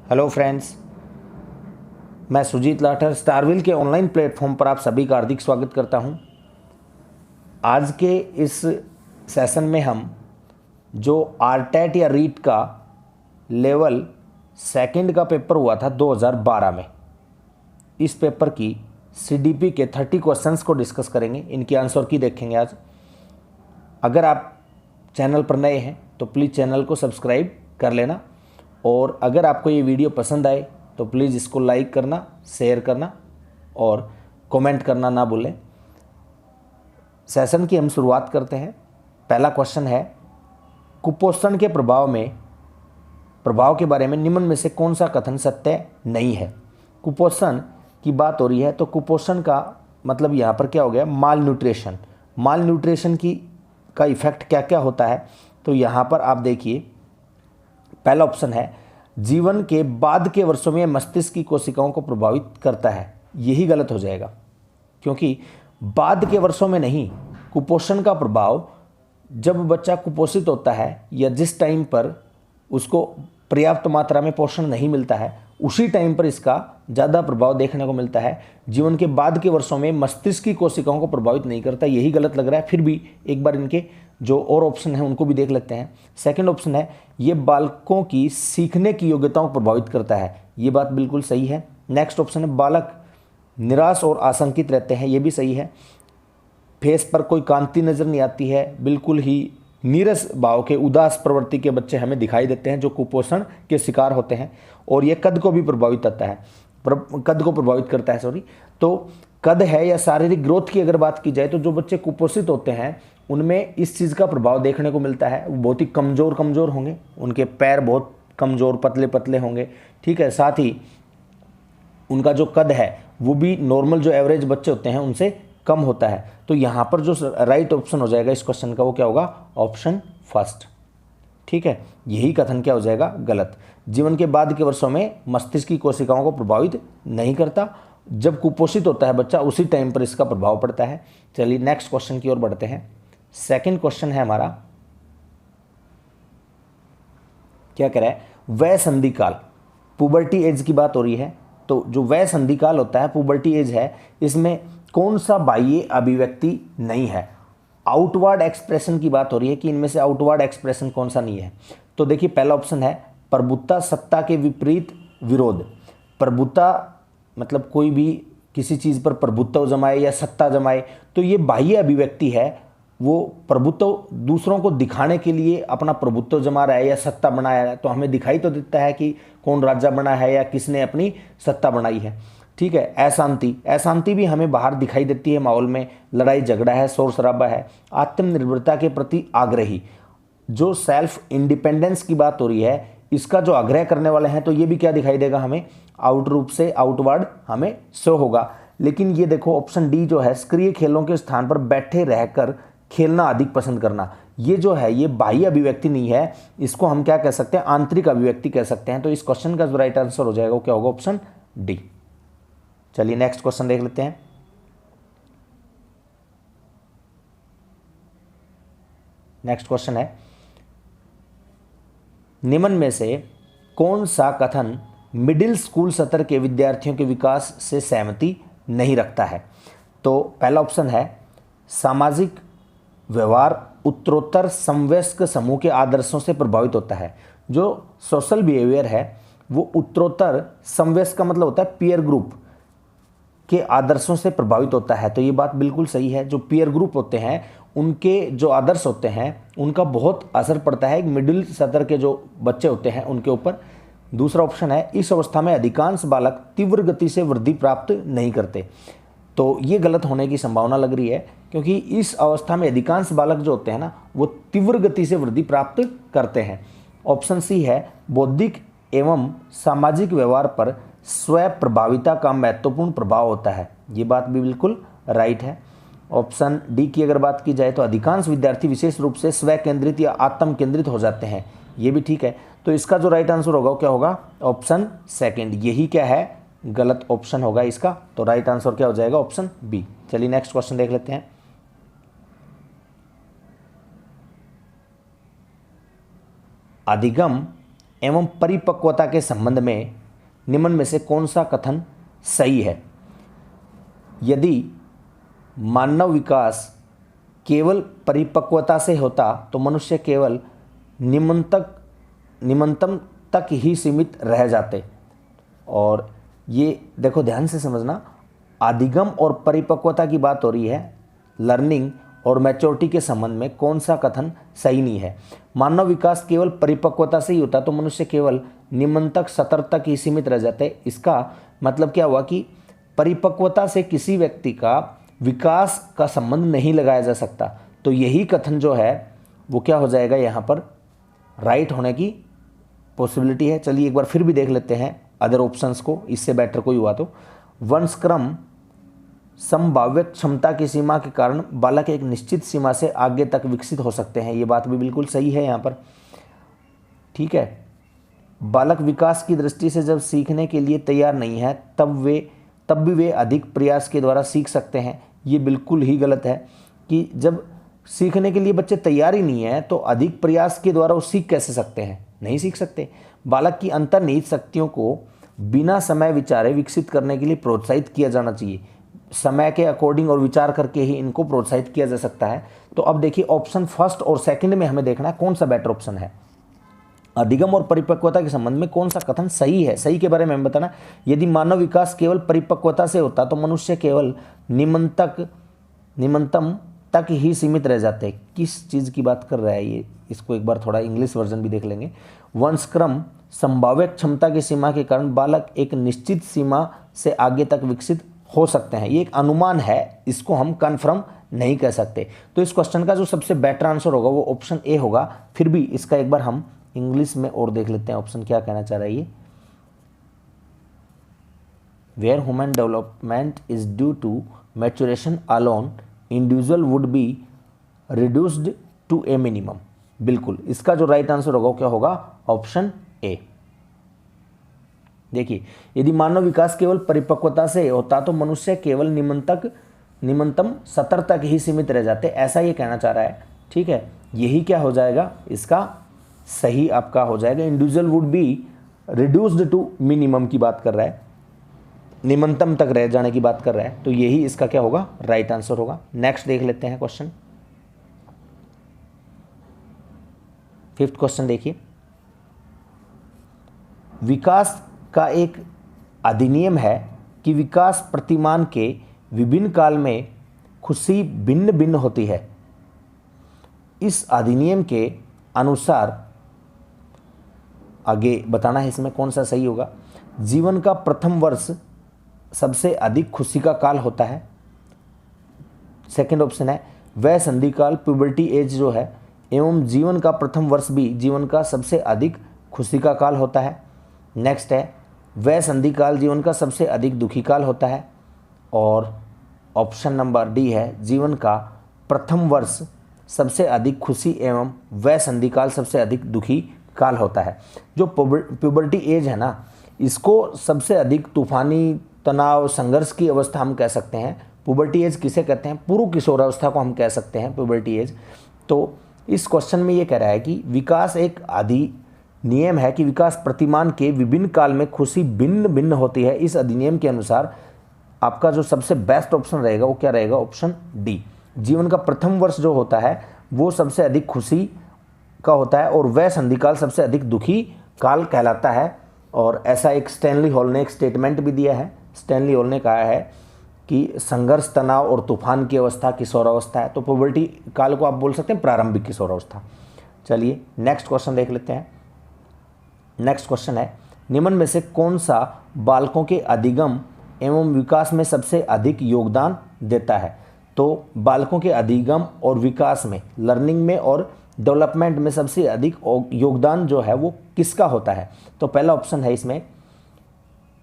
Hello friends, मैं सुजीत लाठर स्टारविल के online platform पर आप सभी का हार्दिक स्वागत करता हूं। आज के इस सेशन में हम जो आरटेट या रीट का लेवल सेकंड का पेपर हुआ था 2012 में, इस पेपर की सीडीपी के 30 क्वेश्चंस को डिस्कस करेंगे। इनकी आंसर की देखेंगे आज। अगर आप चैनल पर नए हैं तो प्लीज़ चैनल को सब्सक्राइब कर लेना, और अगर आपको ये वीडियो पसंद आए तो प्लीज़ इसको लाइक करना, शेयर करना और कमेंट करना ना भूलें। सेशन की हम शुरुआत करते हैं। पहला क्वेश्चन है, कुपोषण के प्रभाव के बारे में निम्न में से कौन सा कथन सत्य नहीं है। कुपोषण की बात हो रही है तो कुपोषण का मतलब यहाँ पर क्या हो गया, माल न्यूट्रिशन। माल न्यूट्रिशन का इफेक्ट क्या क्या होता है, तो यहाँ पर आप देखिए, पहला ऑप्शन है जीवन के बाद के वर्षों में मस्तिष्क की कोशिकाओं को प्रभावित करता है। यही गलत हो जाएगा, क्योंकि बाद के वर्षों में नहीं, कुपोषण का प्रभाव जब बच्चा कुपोषित होता है या जिस टाइम पर उसको पर्याप्त मात्रा में पोषण नहीं मिलता है, उसी टाइम पर इसका ज़्यादा प्रभाव देखने को मिलता है। जीवन के बाद के वर्षों में मस्तिष्क की कोशिकाओं को प्रभावित नहीं करता। यही गलत लग रहा है। फिर भी एक बार इनके जो और ऑप्शन है उनको भी देख लेते हैं। सेकंड ऑप्शन है, ये बालकों की सीखने की योग्यताओं को प्रभावित करता है। ये बात बिल्कुल सही है। नेक्स्ट ऑप्शन है, बालक निराश और आशंकित रहते हैं। ये भी सही है। फेस पर कोई कांति नज़र नहीं आती है। बिल्कुल ही नीरस भाव के, उदास प्रवृत्ति के बच्चे हमें दिखाई देते हैं जो कुपोषण के शिकार होते हैं। और ये कद को भी प्रभावित करता है, कद को प्रभावित करता है, सॉरी। तो कद है या शारीरिक ग्रोथ की अगर बात की जाए तो जो बच्चे कुपोषित होते हैं उनमें इस चीज़ का प्रभाव देखने को मिलता है। वो बहुत ही कमज़ोर होंगे, उनके पैर बहुत कमज़ोर पतले पतले होंगे, ठीक है। साथ ही उनका जो कद है वो भी नॉर्मल जो एवरेज बच्चे होते हैं उनसे कम होता है। तो यहाँ पर जो राइट ऑप्शन हो जाएगा इस क्वेश्चन का, वो क्या होगा, ऑप्शन फर्स्ट, ठीक है। यही कथन क्या हो जाएगा, गलत। जीवन के बाद के वर्षों में मस्तिष्क की कोशिकाओं को प्रभावित नहीं करता। जब कुपोषित होता है बच्चा उसी टाइम पर इसका प्रभाव पड़ता है। चलिए नेक्स्ट क्वेश्चन की ओर बढ़ते हैं। सेकंड क्वेश्चन है हमारा, क्या कह रहा है, वय संधि काल, पुबर्टी एज की बात हो रही है। तो जो वय संधि काल होता है, पुबर्टी एज है, इसमें कौन सा बाह्य अभिव्यक्ति नहीं है। आउटवर्ड एक्सप्रेशन की बात हो रही है कि इनमें से आउटवर्ड एक्सप्रेशन कौन सा नहीं है। तो देखिए, पहला ऑप्शन है प्रभुत्ता, सत्ता के विपरीत विरोध। प्रभुत्ता मतलब कोई भी किसी चीज़ पर प्रभुत्व जमाए या सत्ता जमाए, तो ये बाह्य अभिव्यक्ति है। वो प्रभुत्व दूसरों को दिखाने के लिए अपना प्रभुत्व जमा रहा है या सत्ता बनाया है, तो हमें दिखाई तो देता है कि कौन राजा बना है या किसने अपनी सत्ता बनाई है, ठीक है। अशांति भी हमें बाहर दिखाई देती है, माहौल में लड़ाई झगड़ा है, शोर शराबा है। आत्मनिर्भरता के प्रति आग्रही, जो सेल्फ इंडिपेंडेंस की बात हो रही है, इसका जो आग्रह करने वाले हैं, तो ये भी क्या दिखाई देगा हमें, आउट रूप से आउटवर्ड हमें शो होगा। लेकिन ये देखो ऑप्शन डी जो है, सक्रिय खेलों के स्थान पर बैठे रहकर खेलना अधिक पसंद करना, ये जो है ये बाह्य अभिव्यक्ति नहीं है, इसको हम क्या कह सकते हैं, आंतरिक अभिव्यक्ति कह सकते हैं। तो इस क्वेश्चन का जो राइट आंसर हो जाएगा वो क्या होगा, ऑप्शन डी। चलिए नेक्स्ट क्वेश्चन देख लेते हैं। नेक्स्ट क्वेश्चन है, निम्न में से कौन सा कथन मिडिल स्कूल स्तर के विद्यार्थियों के विकास से सहमति नहीं रखता है। तो पहला ऑप्शन है, सामाजिक व्यवहार उत्तरोत्तर समवयस्क समूह के आदर्शों से प्रभावित होता है। जो सोशल बिहेवियर है वो उत्तरोत्तर समवयस्क का मतलब होता है पीयर ग्रुप के आदर्शों से प्रभावित होता है। तो ये बात बिल्कुल सही है। जो पीयर ग्रुप होते हैं उनके जो आदर्श होते हैं उनका बहुत असर पड़ता है मिडिल स्तर के जो बच्चे होते हैं उनके ऊपर। दूसरा ऑप्शन है, इस अवस्था में अधिकांश बालक तीव्र गति से वृद्धि प्राप्त नहीं करते। तो ये गलत होने की संभावना लग रही है, क्योंकि इस अवस्था में अधिकांश बालक जो होते हैं ना, वो तीव्र गति से वृद्धि प्राप्त करते हैं। ऑप्शन सी है, बौद्धिक एवं सामाजिक व्यवहार पर स्व प्रभाविता का महत्वपूर्ण प्रभाव होता है। ये बात भी बिल्कुल राइट है। ऑप्शन डी की अगर बात की जाए तो अधिकांश विद्यार्थी विशेष रूप से स्व केंद्रित या आत्म केंद्रित हो जाते हैं। ये भी ठीक है। तो इसका जो राइट आंसर होगा वो क्या होगा, ऑप्शन सेकंड। यही क्या है, गलत ऑप्शन होगा इसका। तो राइट आंसर क्या हो जाएगा, ऑप्शन बी। चलिए नेक्स्ट क्वेश्चन देख लेते हैं। अधिगम एवं परिपक्वता के संबंध में निम्न में से कौन सा कथन सही है? यदि मानव विकास केवल परिपक्वता से होता तो मनुष्य केवल निम्नतम तक ही सीमित रह जाते। और ये देखो ध्यान से समझना, अधिगम और परिपक्वता की बात हो रही है, लर्निंग और मैच्योरिटी के संबंध में कौन सा कथन सही नहीं है? मानव विकास केवल परिपक्वता से ही होता तो मनुष्य केवल निम्न तक सतर तक ही सीमित रह जाते। इसका मतलब क्या हुआ कि परिपक्वता से किसी व्यक्ति का विकास का संबंध नहीं लगाया जा सकता। तो यही कथन जो है वो क्या हो जाएगा, यहाँ पर राइट होने की पॉसिबिलिटी है। चलिए एक बार फिर भी देख लेते हैं अदर ऑप्शंस को, इससे बेटर कोई हुआ तो। वंशक्रम संभाव्य क्षमता की सीमा के कारण बालक एक निश्चित सीमा से आगे तक विकसित हो सकते हैं। ये बात भी बिल्कुल सही है यहाँ पर, ठीक है। बालक विकास की दृष्टि से जब सीखने के लिए तैयार नहीं है तब भी वे अधिक प्रयास के द्वारा सीख सकते हैं। ये बिल्कुल ही गलत है कि जब सीखने के लिए बच्चे तैयार ही नहीं है तो अधिक प्रयास के द्वारा वो सीख कैसे सकते हैं? नहीं सीख सकते। बालक की अंतर्निहित शक्तियों को बिना समय विचारे विकसित करने के लिए प्रोत्साहित किया जाना चाहिए। समय के अकॉर्डिंग और विचार करके ही इनको प्रोत्साहित किया जा सकता है। तो अब देखिए ऑप्शन फर्स्ट और सेकंड में हमें देखना है कौन सा बेटर ऑप्शन है। अधिगम और परिपक्वता के संबंध में कौन सा कथन सही है? सही के बारे में हमें बताना। यदि मानव विकास केवल परिपक्वता से होता तो मनुष्य केवल निम्नतम तक ही सीमित रह जाते। किस चीज़ की बात कर रहा है ये? इसको एक बार थोड़ा इंग्लिश वर्जन भी देख लेंगे। वंशक्रम संभाव्य क्षमता की सीमा के कारण बालक एक निश्चित सीमा से आगे तक विकसित हो सकते हैं। ये एक अनुमान है, इसको हम कन्फर्म नहीं कह सकते। तो इस क्वेश्चन का जो सबसे बेटर आंसर होगा वो ऑप्शन ए होगा। फिर भी इसका एक बार हम इंग्लिश में और देख लेते हैं ऑप्शन क्या कहना चाह रहा है ये। Where human development is due to maturation alone individual would be reduced to a minimum. बिल्कुल इसका जो राइट आंसर होगा वो क्या होगा? Option a. देखिए यदि मानव विकास केवल परिपक्वता से होता तो मनुष्य केवल निम्नतम सतर तक ही सीमित रह जाते, ऐसा ये कहना चाह रहा है, ठीक है। यही क्या हो जाएगा, इसका सही आपका हो जाएगा। Individual would be reduced to minimum की बात कर रहा है, निम्नतम तक रह जाने की बात कर रहा है। तो यही इसका क्या होगा? राइट आंसर होगा। नेक्स्ट देख लेते हैं क्वेश्चन। 5th क्वेश्चन देखिए। विकास का एक अधिनियम है कि विकास प्रतिमान के विभिन्न काल में खुशी भिन्न भिन्न होती है। इस अधिनियम के अनुसार आगे बताना है इसमें कौन सा सही होगा। जीवन का प्रथम वर्ष सबसे अधिक खुशी का काल होता है। सेकंड ऑप्शन है वह संधिकाल प्यूबर्टी एज जो है एवं जीवन का प्रथम वर्ष भी जीवन का सबसे अधिक खुशी का काल होता है। नेक्स्ट है वह संधिकाल जीवन का सबसे अधिक दुखी काल होता है। और ऑप्शन नंबर डी है जीवन का प्रथम वर्ष सबसे अधिक खुशी एवं वह संधिकाल सबसे अधिक दुखी काल होता है। जो प्यूबर्टी एज है ना, इसको सबसे अधिक तूफानी तनाव संघर्ष की अवस्था हम कह सकते हैं। प्यूबर्टी एज किसे कहते हैं? पूर्व किशोरावस्था को हम कह सकते हैं प्यूबर्टी एज। तो इस क्वेश्चन में ये कह रहा है कि विकास एक अधिनियम है कि विकास प्रतिमान के विभिन्न काल में खुशी भिन्न भिन्न होती है। इस अधिनियम के अनुसार आपका जो सबसे बेस्ट ऑप्शन रहेगा वो क्या रहेगा? Option D. जीवन का प्रथम वर्ष जो होता है वो सबसे अधिक खुशी का होता है और वह संधिकाल सबसे अधिक दुखी काल कहलाता है। और ऐसा एक स्टैनली हॉल ने एक स्टेटमेंट भी दिया है। स्टैनली हॉल ने कहा है कि संघर्ष, तनाव और तूफान की अवस्था किशोरावस्था है। तो प्यूबर्टी काल को आप बोल सकते हैं प्रारंभिक किशोरावस्था। चलिए नेक्स्ट क्वेश्चन देख लेते हैं। नेक्स्ट क्वेश्चन है निम्न में से कौन सा बालकों के अधिगम एवं विकास में सबसे अधिक योगदान देता है? तो बालकों के अधिगम और विकास में, लर्निंग में और डेवलपमेंट में सबसे अधिक योगदान जो है वो किसका होता है? तो पहला ऑप्शन है इसमें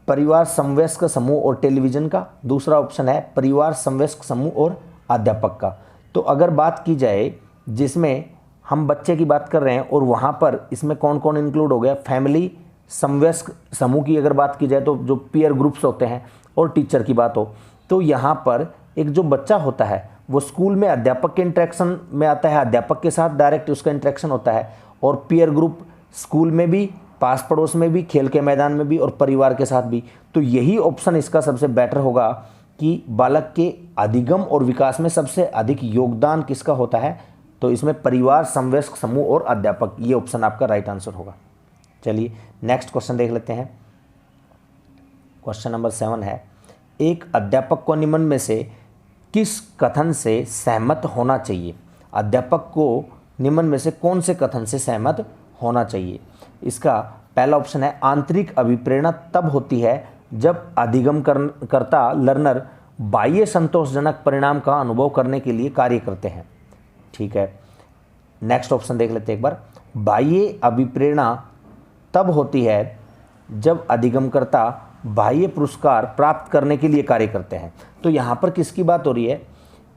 परिवार समवयस्क समूह और टेलीविज़न का। दूसरा ऑप्शन है परिवार समवयस्क समूह और अध्यापक का। तो अगर बात की जाए जिसमें हम बच्चे की बात कर रहे हैं और वहाँ पर इसमें कौन कौन इंक्लूड हो गया, फैमिली समवयस्क समूह की अगर बात की जाए तो जो पीयर ग्रुप्स होते हैं और टीचर की बात हो, तो यहाँ पर एक जो बच्चा होता है वो स्कूल में अध्यापक के इंटरेक्शन में आता है, अध्यापक के साथ डायरेक्ट उसका इंटरेक्शन होता है। और पीयर ग्रुप स्कूल में भी पास पड़ोस में भी, खेल के मैदान में भी और परिवार के साथ भी। तो यही ऑप्शन इसका सबसे बेटर होगा कि बालक के अधिगम और विकास में सबसे अधिक योगदान किसका होता है, तो इसमें परिवार, समवयस्क समूह और अध्यापक, ये ऑप्शन आपका राइट आंसर होगा। चलिए नेक्स्ट क्वेश्चन देख लेते हैं। क्वेश्चन नंबर 7 है, एक अध्यापक को निम्न में से किस कथन से सहमत होना चाहिए? अध्यापक को निम्न में से कौन से कथन से सहमत होना चाहिए? इसका पहला ऑप्शन है, आंतरिक अभिप्रेरणा तब होती है जब अधिगम करता लर्नर बाह्य संतोषजनक परिणाम का अनुभव करने के लिए कार्य करते हैं। ठीक है, नेक्स्ट ऑप्शन देख लेते हैं एक बार। बाह्य अभिप्रेरणा तब होती है जब अधिगमकर्ता बाह्य पुरस्कार प्राप्त करने के लिए कार्य करते हैं। तो यहाँ पर किसकी बात हो रही है?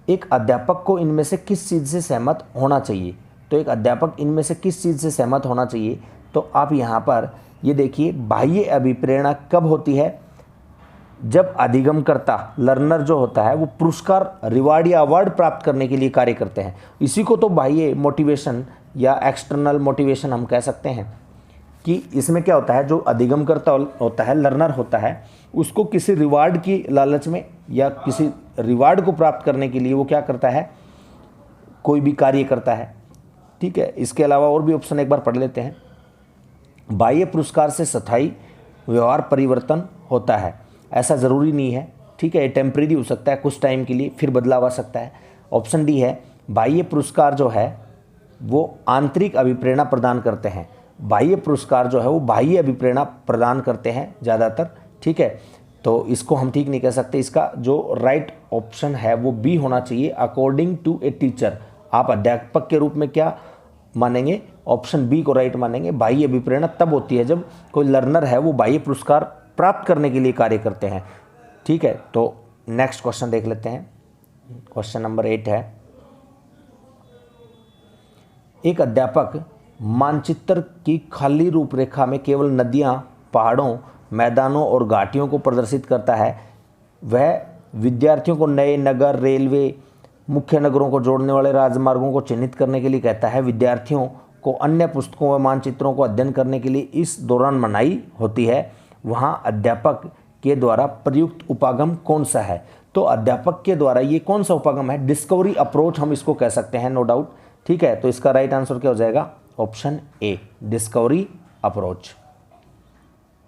एक अध्यापक को इनमें से किस चीज़ से सहमत होना चाहिए? तो एक अध्यापक इनमें से किस चीज़ से सहमत होना चाहिए? तो आप यहाँ पर ये देखिए, बाह्य अभिप्रेरणा कब होती है? जब अधिगमकर्ता लर्नर जो होता है वो पुरस्कार, रिवार्ड या अवार्ड प्राप्त करने के लिए कार्य करते हैं। इसी को तो बाह्य मोटिवेशन या एक्सटर्नल मोटिवेशन हम कह सकते हैं। कि इसमें क्या होता है, जो अधिगमकर्ता होता है, लर्नर होता है, उसको किसी रिवार्ड की लालच में या किसी रिवार्ड को प्राप्त करने के लिए वो क्या करता है, कोई भी कार्य करता है। ठीक है, इसके अलावा और भी ऑप्शन एक बार पढ़ लेते हैं। बाह्य पुरस्कार से स्थायी व्यवहार परिवर्तन होता है, ऐसा ज़रूरी नहीं है। ठीक है, ये टेम्परेरी हो सकता है, कुछ टाइम के लिए, फिर बदलाव आ सकता है। ऑप्शन डी है, बाह्य पुरस्कार जो है वो आंतरिक अभिप्रेरणा प्रदान करते हैं। बाह्य पुरस्कार जो है वो बाह्य अभिप्रेरणा प्रदान करते हैं ज़्यादातर। ठीक है, तो इसको हम ठीक नहीं कह सकते। इसका जो राइट ऑप्शन है वो बी होना चाहिए, अकॉर्डिंग टू ए टीचर। आप अध्यापक के रूप में क्या मानेंगे? ऑप्शन बी को राइट मानेंगे। बाह्य अभिप्रेरणा तब होती है जब कोई लर्नर है वो बाह्य पुरस्कार प्राप्त करने के लिए कार्य करते हैं। ठीक है, तो नेक्स्ट क्वेश्चन देख लेते हैं। क्वेश्चन नंबर 8 है, एक अध्यापक मानचित्र की खाली रूपरेखा में केवल नदियां, पहाड़ों, मैदानों और घाटियों को प्रदर्शित करता है। वह विद्यार्थियों को नए नगर, रेलवे, मुख्य नगरों को जोड़ने वाले राजमार्गों को चिन्हित करने के लिए कहता है। विद्यार्थियों को अन्य पुस्तकों व मानचित्रों को अध्ययन करने के लिए इस दौरान मनाही होती है। वहाँ अध्यापक के द्वारा प्रयुक्त उपागम कौन सा है? तो अध्यापक के द्वारा ये कौन सा उपागम है? डिस्कवरी अप्रोच हम इसको कह सकते हैं, नो डाउट। ठीक है, तो इसका राइट आंसर क्या हो जाएगा? Option A, discovery approach.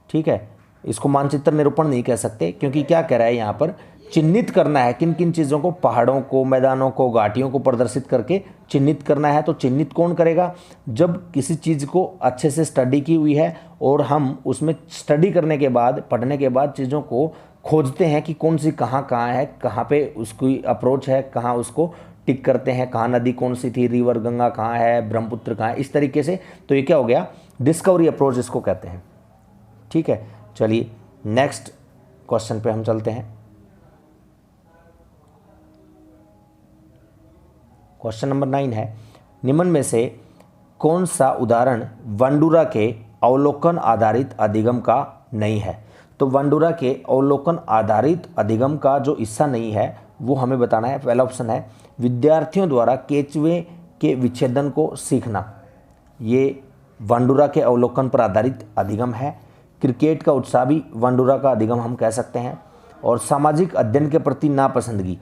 ठीक है, इसको मानचित्र निरूपण नहीं कह सकते, क्योंकि क्या कह रहा है यहाँ पर, चिन्हित करना है किन किन चीज़ों को, पहाड़ों को, मैदानों को, घाटियों को प्रदर्शित करके चिन्हित करना है। तो चिन्हित कौन करेगा? जब किसी चीज़ को अच्छे से स्टडी की हुई है और हम उसमें स्टडी करने के बाद, पढ़ने के बाद चीज़ों को खोजते हैं कि कौन सी कहाँ है, कहाँ पे उसकी अप्रोच है, कहाँ उसको टिक करते हैं, कहाँ नदी कौन सी थी, रिवर गंगा कहाँ है, ब्रह्मपुत्र कहाँ है, इस तरीके से। तो ये क्या हो गया? डिस्कवरी अप्रोच इसको कहते हैं। ठीक है, चलिए नेक्स्ट क्वेश्चन पे हम चलते हैं। क्वेश्चन नंबर 9 है, निम्न में से कौन सा उदाहरण वंडूरा के अवलोकन आधारित अधिगम का नहीं है? तो वंडूरा के अवलोकन आधारित अधिगम का जो हिस्सा नहीं है वो हमें बताना है। पहला ऑप्शन है, विद्यार्थियों द्वारा केंचुए के विच्छेदन को सीखना। ये वंडूरा के अवलोकन पर आधारित अधिगम है। क्रिकेट का उत्साह भी वंडूरा का अधिगम हम कह सकते हैं। और सामाजिक अध्ययन के प्रति नापसंदगी,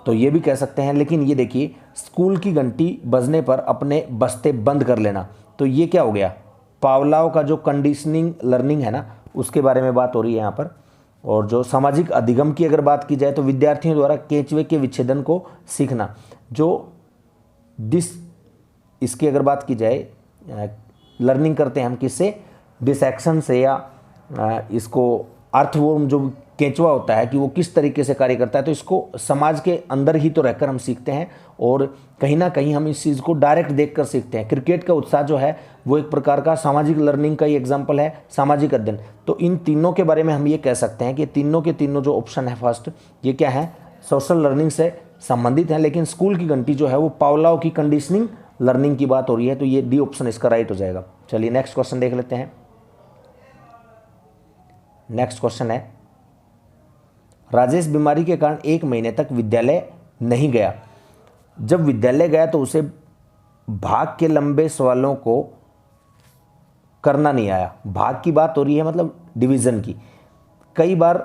तो ये भी कह सकते हैं। लेकिन ये देखिए, स्कूल की घंटी बजने पर अपने बस्ते बंद कर लेना, तो ये क्या हो गया? पावलाव का जो कंडीशनिंग लर्निंग है ना, उसके बारे में बात हो रही है यहाँ पर। और जो सामाजिक अधिगम की अगर बात की जाए तो विद्यार्थियों द्वारा केंचुए के विच्छेदन को सीखना। जो इसकी अगर बात की जाए, लर्निंग करते हैं हम किससे? डिसेक्शन से, या इसको अर्थवर्म जो केंचुआ होता है कि वो किस तरीके से कार्य करता है, तो इसको समाज के अंदर ही तो रहकर हम सीखते हैं और कहीं ना कहीं हम इस चीज़ को डायरेक्ट देखकर सीखते हैं। क्रिकेट का उत्साह जो है वो एक प्रकार का सामाजिक लर्निंग का ही एग्जाम्पल है, सामाजिक अध्ययन। तो इन तीनों के बारे में हम ये कह सकते हैं कि तीनों के तीनों जो ऑप्शन है फर्स्ट, ये क्या है? सोशल लर्निंग से संबंधित है। लेकिन स्कूल की घंटी जो है वो पावलाव की कंडीशनिंग लर्निंग की बात हो रही है, तो ये डी ऑप्शन इसका राइट हो जाएगा। चलिए नेक्स्ट क्वेश्चन देख लेते हैं। नेक्स्ट क्वेश्चन है, राजेश बीमारी के कारण 1 महीने तक विद्यालय नहीं गया। जब विद्यालय गया तो उसे भाग के लंबे सवालों को करना नहीं आया। भाग की बात हो रही है, मतलब डिवीज़न की। कई बार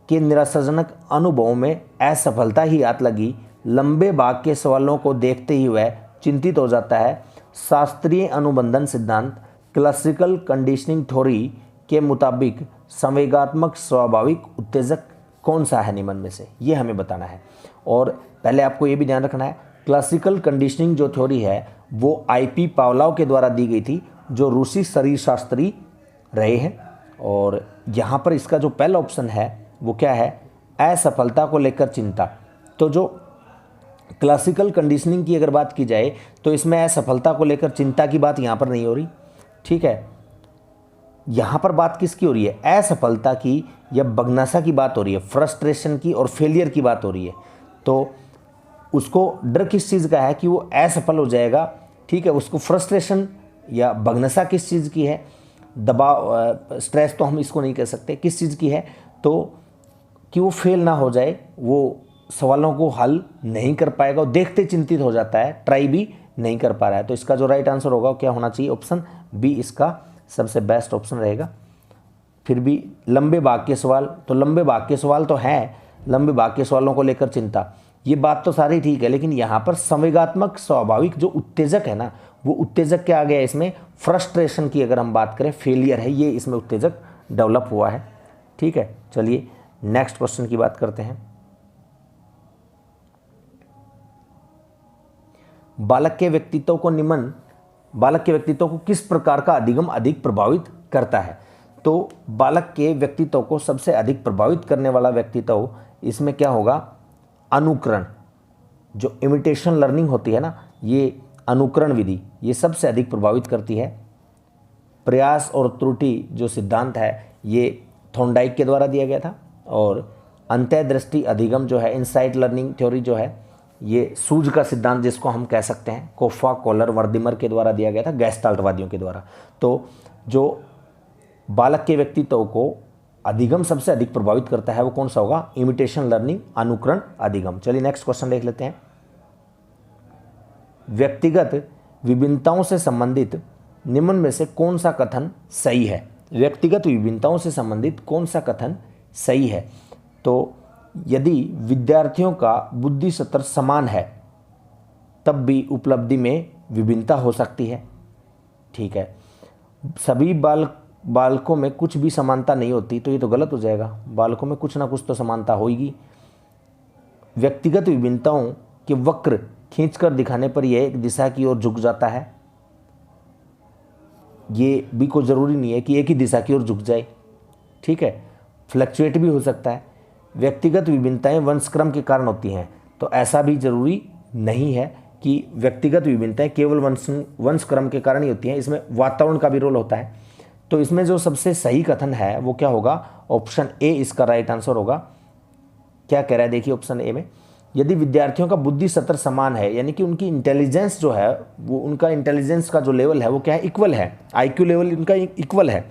के निराशाजनक अनुभवों में असफलता ही हाथ लगी। लंबे भाग के सवालों को देखते ही वह चिंतित हो जाता है। शास्त्रीय अनुबंधन सिद्धांत क्लासिकल कंडीशनिंग थ्योरी के मुताबिक संवेगात्मक स्वाभाविक उत्तेजक कौन सा है निम्न में से, ये हमें बताना है। और पहले आपको ये भी ध्यान रखना है, क्लासिकल कंडीशनिंग जो थ्योरी है वो आईपी पावलोव के द्वारा दी गई थी, जो रूसी शरीर शास्त्री रहे हैं। और यहाँ पर इसका जो पहला ऑप्शन है वो क्या है, असफलता को लेकर चिंता। तो जो क्लासिकल कंडीशनिंग की अगर बात की जाए तो इसमें असफलता को लेकर चिंता की बात यहाँ पर नहीं हो रही, ठीक है। यहाँ पर बात किसकी हो रही है, असफलता की या बगनासा की बात हो रही है, फ्रस्ट्रेशन की और फेलियर की बात हो रही है। तो उसको डर किस चीज़ का है कि वो असफल हो जाएगा, ठीक है। उसको फ्रस्ट्रेशन या बगनासा किस चीज़ की है, दबाव, स्ट्रेस तो हम इसको नहीं कह सकते, किस चीज़ की है, तो कि वो फेल ना हो जाए, वो सवालों को हल नहीं कर पाएगा, वो देखते चिंतित हो जाता है, ट्राई भी नहीं कर पा रहा है। तो इसका जो राइट आंसर होगा क्या होना चाहिए, ऑप्शन बी इसका सबसे बेस्ट ऑप्शन रहेगा। फिर भी लंबे भाग के सवाल, तो लंबे भाग के सवाल तो हैं, लंबे भाग के सवालों को लेकर चिंता, ये बात तो सारी ठीक है। लेकिन यहाँ पर संवेगात्मक स्वाभाविक जो उत्तेजक है ना, वो उत्तेजक क्या आ गया इसमें, फ्रस्ट्रेशन की अगर हम बात करें, फेलियर है, ये इसमें उत्तेजक डेवलप हुआ है, ठीक है। चलिए नेक्स्ट क्वेश्चन की बात करते हैं। बालक के व्यक्तित्व को किस प्रकार का अधिगम अधिक प्रभावित करता है। तो बालक के व्यक्तित्व को सबसे अधिक प्रभावित करने वाला व्यक्तित्व इसमें क्या होगा, अनुकरण, जो इमिटेशन लर्निंग होती है ना, ये अनुकरण विधि ये सबसे अधिक प्रभावित करती है। प्रयास और त्रुटि जो सिद्धांत है ये थॉर्नडाइक के द्वारा दिया गया था। और अंतःदृष्टि अधिगम जो है, इनसाइट लर्निंग थ्योरी जो है, ये सूझ का सिद्धांत जिसको हम कह सकते हैं, कोफा, कोलर, वर्दिमर के द्वारा दिया गया था, गैस्टाल्टवादियों के द्वारा। तो जो बालक के व्यक्तित्व को अधिगम सबसे अधिक प्रभावित करता है वो कौन सा होगा, इमिटेशन लर्निंग, अनुकरण अधिगम। चलिए नेक्स्ट क्वेश्चन देख लेते हैं। व्यक्तिगत विभिन्नताओं से संबंधित निम्न में से कौन सा कथन सही है। व्यक्तिगत विभिन्नताओं से संबंधित कौन सा कथन सही है। तो यदि विद्यार्थियों का बुद्धि स्तर समान है तब भी उपलब्धि में विभिन्नता हो सकती है, ठीक है। सभी बालकों में कुछ भी समानता नहीं होती, तो ये तो गलत हो जाएगा, बालकों में कुछ ना कुछ तो समानता होगी। व्यक्तिगत विभिन्नताओं के वक्र खींचकर दिखाने पर यह एक दिशा की ओर झुक जाता है, ये भी कोई ज़रूरी नहीं है कि एक ही दिशा की ओर झुक जाए, ठीक है, फ्लक्चुएट भी हो सकता है। व्यक्तिगत विभिन्नताएं वंशक्रम के कारण होती हैं, तो ऐसा भी जरूरी नहीं है कि व्यक्तिगत विभिन्नताएं केवल वंशक्रम के कारण ही होती हैं, इसमें वातावरण का भी रोल होता है। तो इसमें जो सबसे सही कथन है वो क्या होगा, ऑप्शन ए इसका राइट आंसर होगा। क्या कह रहा है देखिए ऑप्शन ए में, यदि विद्यार्थियों का बुद्धि स्तर समान है, यानी कि उनकी इंटेलिजेंस जो है वो, उनका इंटेलिजेंस का जो लेवल है वो क्या है, इक्वल है, आईक्यू लेवल उनका इक्वल है,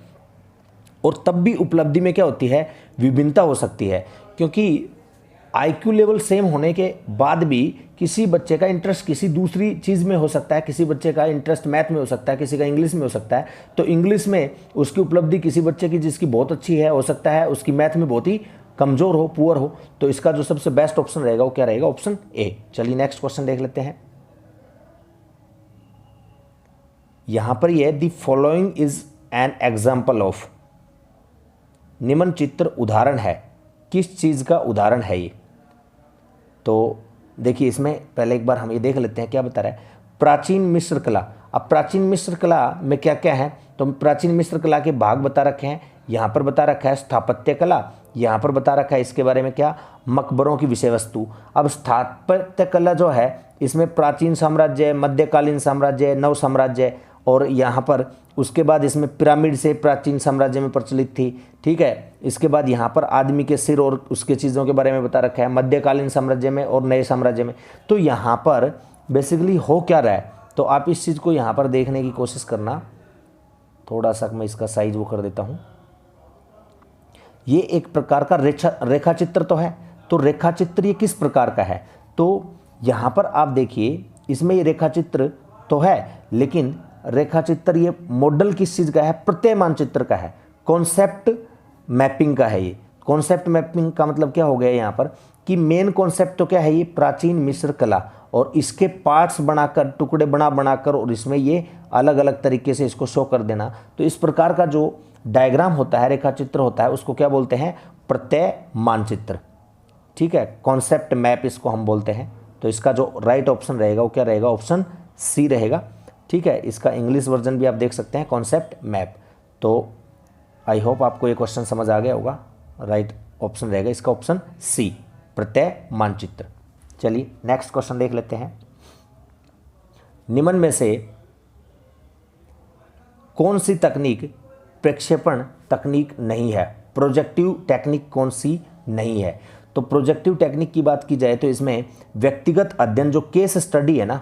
और तब भी उपलब्धि में क्या होती है, विभिन्नता हो सकती है। क्योंकि आईक्यू लेवल सेम होने के बाद भी किसी बच्चे का इंटरेस्ट किसी दूसरी चीज़ में हो सकता है, किसी बच्चे का इंटरेस्ट मैथ में हो सकता है, किसी का इंग्लिश में हो सकता है। तो इंग्लिश में उसकी उपलब्धि किसी बच्चे की जिसकी बहुत अच्छी है, हो सकता है उसकी मैथ में बहुत ही कमज़ोर हो, पुअर हो। तो इसका जो सबसे बेस्ट ऑप्शन रहेगा वो क्या रहेगा, ऑप्शन ए। चलिए नेक्स्ट क्वेश्चन देख लेते हैं। यहां पर यह the following is an example of, निम्न चित्र उदाहरण है, किस चीज़ का उदाहरण है ये। तो देखिए इसमें पहले एक बार हम ये देख लेते हैं क्या बता रहा है, प्राचीन मिस्र कला। अब प्राचीन मिस्र कला में क्या क्या है, तो प्राचीन मिस्र कला के भाग बता रखे हैं। यहाँ पर बता रखा है स्थापत्य कला, यहाँ पर बता रखा है इसके बारे में क्या, मकबरों की विषय वस्तु। अब स्थापत्य कला जो है इसमें प्राचीन साम्राज्य, मध्यकालीन साम्राज्य, नव साम्राज्य, और यहाँ पर उसके बाद इसमें पिरामिड से प्राचीन साम्राज्य में प्रचलित थी, ठीक है। इसके बाद यहाँ पर आदमी के सिर और उसके चीज़ों के बारे में बता रखा है मध्यकालीन साम्राज्य में और नए साम्राज्य में। तो यहाँ पर बेसिकली हो क्या रहा है, तो आप इस चीज़ को यहाँ पर देखने की कोशिश करना। थोड़ा सा मैं इसका साइज वो कर देता हूँ। ये एक प्रकार का रेखा चित्र तो है, तो रेखा चित्र ये किस प्रकार का है, तो यहाँ पर आप देखिए इसमें ये रेखा चित्र तो है, लेकिन रेखा चित्र ये मॉडल किस चीज़ का है? प्रत्यय मानचित्र का है, कॉन्सेप्ट मैपिंग का है। ये कॉन्सेप्ट मैपिंग का मतलब क्या हो गया यहाँ पर कि मेन कॉन्सेप्ट तो क्या है, ये प्राचीन मिस्र कला, और इसके पार्ट्स बनाकर, टुकड़े बनाकर, और इसमें ये अलग अलग तरीके से इसको शो कर देना। तो इस प्रकार का जो डायग्राम होता है, रेखा चित्र होता है, उसको क्या बोलते हैं? प्रत्यय मानचित्र। ठीक है, कॉन्सेप्ट मैप इसको हम बोलते हैं। तो इसका जो राइट ऑप्शन रहेगा वो क्या रहेगा? ऑप्शन सी रहेगा। ठीक है, इसका इंग्लिश वर्जन भी आप देख सकते हैं, कॉन्सेप्ट मैप। तो आई होप आपको ये क्वेश्चन समझ आ गया होगा। राइट ऑप्शन रहेगा इसका ऑप्शन सी, प्रत्यय मानचित्र। चलिए नेक्स्ट क्वेश्चन देख लेते हैं। निम्न में से कौन सी तकनीक प्रक्षेपण तकनीक नहीं है? प्रोजेक्टिव टेक्निक कौन सी नहीं है? तो प्रोजेक्टिव टेक्निक की बात की जाए तो इसमें व्यक्तिगत अध्ययन, जो केस स्टडी है ना,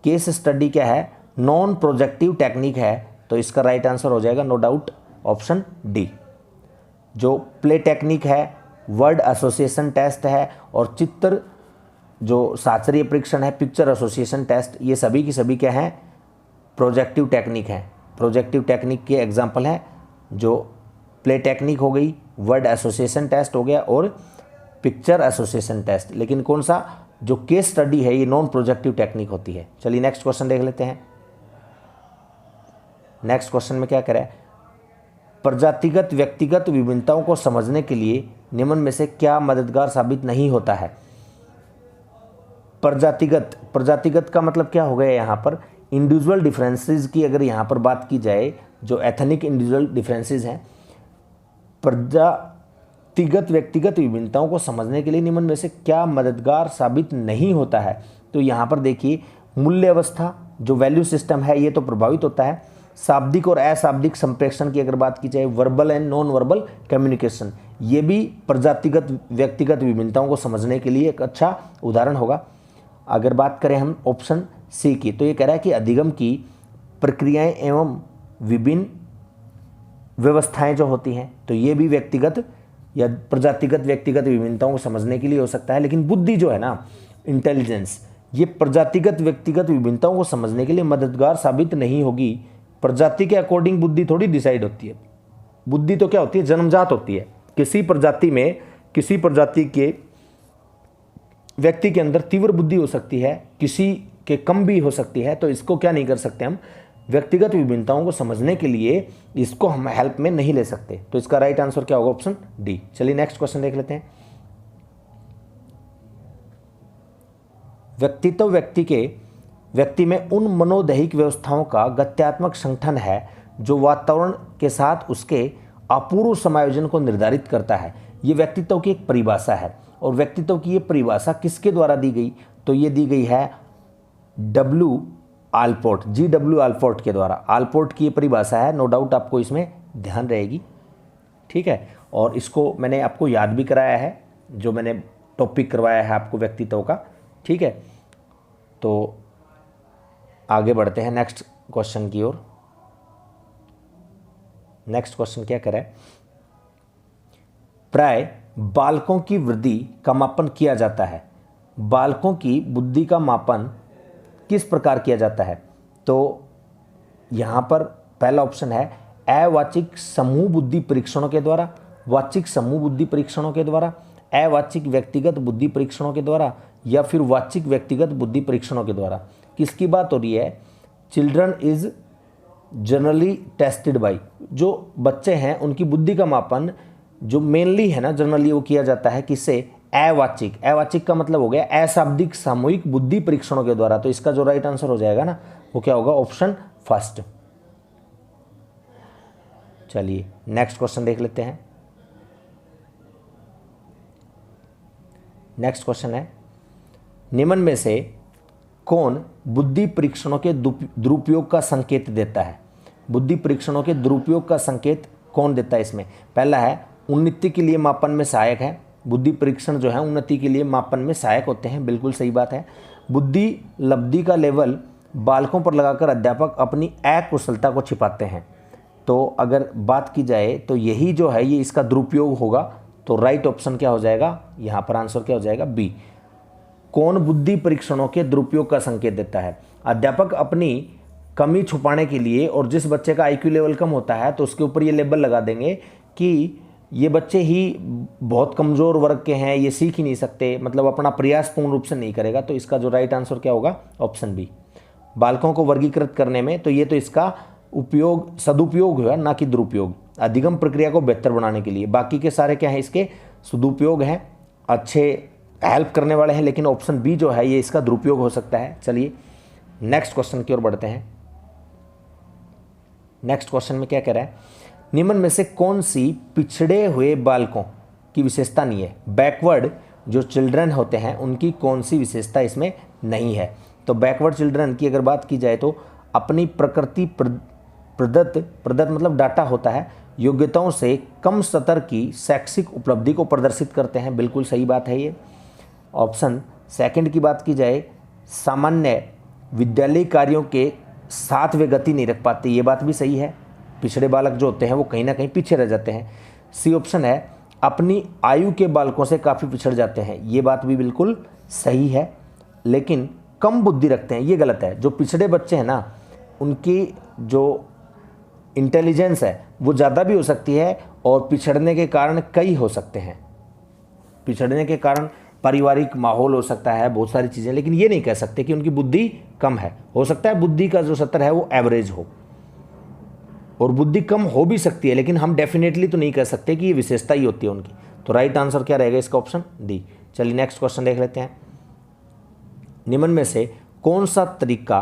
केस स्टडी क्या है? नॉन प्रोजेक्टिव टेक्निक है। तो इसका राइट आंसर हो जाएगा नो डाउट ऑप्शन डी। जो प्ले टेक्निक है, वर्ड एसोसिएशन टेस्ट है, और चित्र जो शास्त्रीय परीक्षण है, पिक्चर एसोसिएशन टेस्ट, ये सभी की सभी क्या हैं? प्रोजेक्टिव टेक्निक हैं। प्रोजेक्टिव टेक्निक के एग्जाम्पल हैं जो प्ले टेक्निक हो गई, वर्ड एसोसिएशन टेस्ट हो गया, और पिक्चर एसोसिएशन टेस्ट। लेकिन कौन सा? जो केस स्टडी है, ये नॉन प्रोजेक्टिव टेक्निक होती है। चलिए नेक्स्ट क्वेश्चन देख लेते हैं। नेक्स्ट क्वेश्चन में क्या करें? प्रजातिगत व्यक्तिगत विभिन्नताओं को समझने के लिए निम्न में से क्या मददगार साबित नहीं होता है? प्रजातिगत का मतलब क्या हो गया यहाँ पर? इंडिविजुअल डिफरेंसेस की अगर यहाँ पर बात की जाए, जो एथनिक इंडिविजुअल डिफरेंसेस हैं, प्रजातिगत व्यक्तिगत विभिन्नताओं को समझने के लिए निम्न में से क्या मददगार साबित नहीं होता है? तो यहाँ पर देखिए, मूल्य अवस्था जो वैल्यू सिस्टम है ये तो प्रभावित होता है। शाब्दिक और अशाब्दिक संप्रेषण की अगर बात की जाए, verbal and non verbal communication, ये भी प्रजातिगत व्यक्तिगत विभिन्नताओं को समझने के लिए एक अच्छा उदाहरण होगा। अगर बात करें हम ऑप्शन सी की, तो ये कह रहा है कि अधिगम की प्रक्रियाएं एवं विभिन्न व्यवस्थाएं जो होती हैं, तो ये भी व्यक्तिगत या प्रजातिगत व्यक्तिगत विभिन्नताओं को समझने के लिए हो सकता है। लेकिन बुद्धि जो है ना, इंटेलिजेंस, ये प्रजातिगत व्यक्तिगत विभिन्नताओं को समझने के लिए मददगार साबित नहीं होगी। प्रजाति के अकॉर्डिंग बुद्धि थोड़ी डिसाइड होती है। बुद्धि तो क्या होती है? जन्मजात होती है। किसी प्रजाति में, किसी प्रजाति के व्यक्ति के अंदर तीव्र बुद्धि हो सकती है, किसी के कम भी हो सकती है। तो इसको क्या नहीं कर सकते हम? व्यक्तिगत विभिन्नताओं को समझने के लिए इसको हम हेल्प में नहीं ले सकते। तो इसका राइट आंसर क्या होगा? Option D. चलिए नेक्स्ट क्वेश्चन देख लेते हैं। व्यक्तित्व व्यक्ति में उन मनोदैहिक व्यवस्थाओं का गत्यात्मक संगठन है जो वातावरण के साथ उसके अपूर्व समायोजन को निर्धारित करता है। ये व्यक्तित्व की एक परिभाषा है, और व्यक्तित्व की ये परिभाषा किसके द्वारा दी गई? तो ये दी गई है G.W. आल्पोर्ट के द्वारा। आल्पोर्ट की ये परिभाषा है, नो डाउट आपको इसमें ध्यान रहेगी। ठीक है, और इसको मैंने आपको याद भी कराया है, जो मैंने टॉपिक करवाया है आपको व्यक्तित्व का। ठीक है, तो आगे बढ़ते हैं नेक्स्ट क्वेश्चन की ओर। नेक्स्ट क्वेश्चन क्या करें? प्राय बालकों की वृद्धि का मापन किया जाता है। बालकों की बुद्धि का मापन किस प्रकार किया जाता है? तो यहाँ पर पहला ऑप्शन है अवाचिक समूह बुद्धि परीक्षणों के द्वारा, वाचिक समूह बुद्धि परीक्षणों के द्वारा, अवाचिक व्यक्तिगत बुद्धि परीक्षणों के द्वारा, या फिर वाचिक व्यक्तिगत बुद्धि परीक्षणों के द्वारा। किसकी बात हो रही है? Children is generally tested by, जो बच्चे हैं उनकी बुद्धि का मापन जो मेनली है ना, जनरली वो किया जाता है किससे? अवाचिक का मतलब हो गया अशाब्दिक सामूहिक बुद्धि परीक्षणों के द्वारा। तो इसका जो राइट आंसर हो जाएगा ना, वो क्या होगा? Option first. चलिए नेक्स्ट क्वेश्चन देख लेते हैं। नेक्स्ट क्वेश्चन है, निम्न में से कौन बुद्धि परीक्षणों के दुरुपयोग का संकेत देता है? बुद्धि परीक्षणों के दुरुपयोग का संकेत कौन देता है? इसमें पहला है उन्नति के लिए मापन में सहायक है। बुद्धि परीक्षण जो है उन्नति के लिए मापन में सहायक होते हैं, बिल्कुल सही बात है। बुद्धि लब्धि का लेवल बालकों पर लगाकर अध्यापक अपनी अकुशलता को छिपाते हैं। तो अगर बात की जाए तो यही जो है ये इसका दुरुपयोग होगा। तो राइट ऑप्शन क्या हो जाएगा? यहाँ पर आंसर क्या हो जाएगा? बी। कौन बुद्धि परीक्षणों के दुरुपयोग का संकेत देता है? अध्यापक अपनी कमी छुपाने के लिए, और जिस बच्चे का आईक्यू लेवल कम होता है तो उसके ऊपर ये लेबल लगा देंगे कि ये बच्चे ही बहुत कमज़ोर वर्ग के हैं, ये सीख ही नहीं सकते, मतलब अपना प्रयास पूर्ण रूप से नहीं करेगा। तो इसका जो राइट आंसर क्या होगा? Option b. बालकों को वर्गीकृत करने में तो ये तो इसका उपयोग, सदुपयोग हुआ, ना कि दुरुपयोग, अधिगम प्रक्रिया को बेहतर बनाने के लिए। बाकी के सारे क्या हैं? इसके सदुपयोग हैं, अच्छे हेल्प करने वाले हैं, लेकिन ऑप्शन बी जो है ये इसका दुरुपयोग हो सकता है। चलिए नेक्स्ट क्वेश्चन की ओर बढ़ते हैं। नेक्स्ट क्वेश्चन में क्या कह रहा है? निम्न में से कौन सी पिछड़े हुए बालकों की विशेषता नहीं है? बैकवर्ड जो चिल्ड्रन होते हैं उनकी कौन सी विशेषता इसमें नहीं है? तो बैकवर्ड चिल्ड्रन की अगर बात की जाए तो अपनी प्रकृति प्रदत्त मतलब डाटा होता है, योग्यताओं से कम स्तर की शैक्षिक उपलब्धि को प्रदर्शित करते हैं। बिल्कुल सही बात है ये। ऑप्शन सेकंड की बात की जाए, सामान्य विद्यालय कार्यों के साथ वे गति नहीं रख पाते, ये बात भी सही है। पिछड़े बालक जो होते हैं वो कहीं ना कहीं पीछे रह जाते हैं। सी ऑप्शन है, अपनी आयु के बालकों से काफ़ी पिछड़ जाते हैं, ये बात भी बिल्कुल सही है, लेकिन कम बुद्धि रखते हैं, ये गलत है। जो पिछड़े बच्चे हैं ना, उनकी जो इंटेलिजेंस है वो ज़्यादा भी हो सकती है, और पिछड़ने के कारण कई हो सकते हैं। पिछड़ने के कारण पारिवारिक माहौल हो सकता है, बहुत सारी चीज़ें, लेकिन ये नहीं कह सकते कि उनकी बुद्धि कम है। हो सकता है बुद्धि का जो स्तर है वो एवरेज हो, और बुद्धि कम हो भी सकती है, लेकिन हम डेफिनेटली तो नहीं कह सकते कि ये विशेषता ही होती है उनकी। तो राइट आंसर क्या रहेगा इसका? Option D. चलिए नेक्स्ट क्वेश्चन देख लेते हैं। निम्न में से कौन सा तरीका